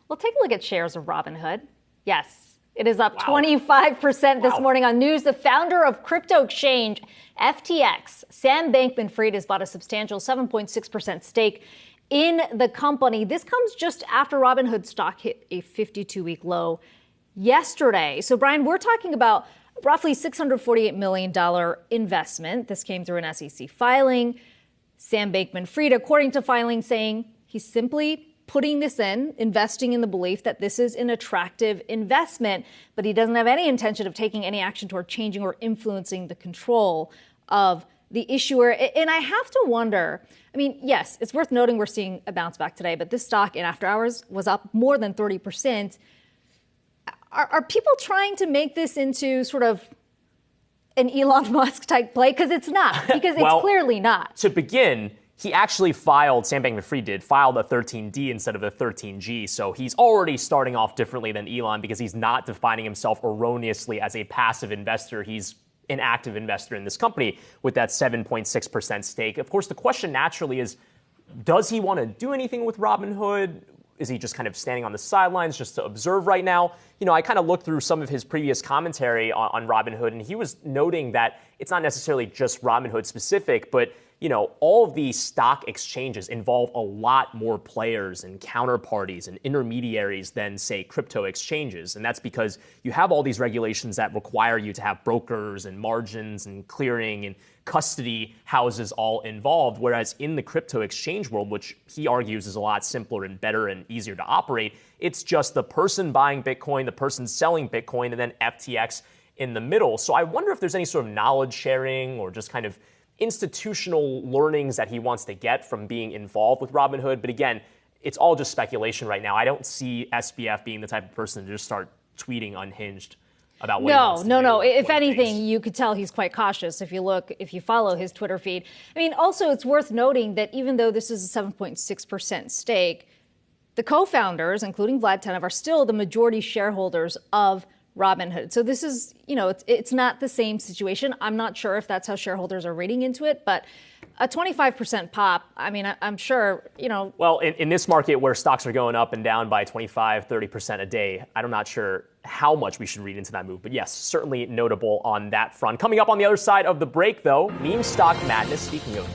Well, take a look at shares of Robinhood. Yes, it is up 25% this morning on news. The founder of crypto exchange FTX, Sam Bankman-Fried, has bought a substantial 7.6% stake in the company. This comes just after Robinhood stock hit a 52-week low yesterday. So, Brian, we're talking about roughly $648 million investment. This came through an SEC filing. Sam Bankman-Fried, according to filing, saying he's simply putting this in, investing in the belief that this is an attractive investment, but he doesn't have any intention of taking any action toward changing or influencing the control of the issuer. And I have to wonder, I mean, yes, it's worth noting we're seeing a bounce back today, but this stock in after hours was up more than 30%. Are people trying to make this into sort of an Elon Musk type play? Because it's not, because it's clearly not. To begin, he actually Sam Bankman-Fried filed a 13D instead of a 13G. So he's already starting off differently than Elon because he's not defining himself erroneously as a passive investor. He's an active investor in this company with that 7.6% stake. Of course, the question naturally is, does he want to do anything with Robinhood? Is he just kind of standing on the sidelines just to observe right now? You know, I kind of looked through some of his previous commentary on Robinhood, and he was noting that it's not necessarily just Robinhood specific, but you know, all of these stock exchanges involve a lot more players and counterparties and intermediaries than, say, crypto exchanges. And that's because you have all these regulations that require you to have brokers and margins and clearing and custody houses all involved. Whereas in the crypto exchange world, which he argues is a lot simpler and better and easier to operate, it's just the person buying Bitcoin, the person selling Bitcoin, and then FTX in the middle. So I wonder if there's any sort of knowledge sharing or just kind of institutional learnings that he wants to get from being involved with Robinhood. But again, it's all just speculation right now. I don't see SBF being the type of person to just start tweeting unhinged about what he wants to do. No. If anything, you could tell he's quite cautious if you follow his Twitter feed. I mean, also, it's worth noting that even though this is a 7.6% stake, the co-founders, including Vlad Tenev, are still the majority shareholders of Robinhood. So this is, it's not the same situation. I'm not sure if that's how shareholders are reading into it, but a 25% pop, I mean, I'm sure, Well, in this market where stocks are going up and down by 25, 30% a day, I'm not sure how much we should read into that move. But yes, certainly notable on that front. Coming up on the other side of the break, though, meme stock madness. Speaking of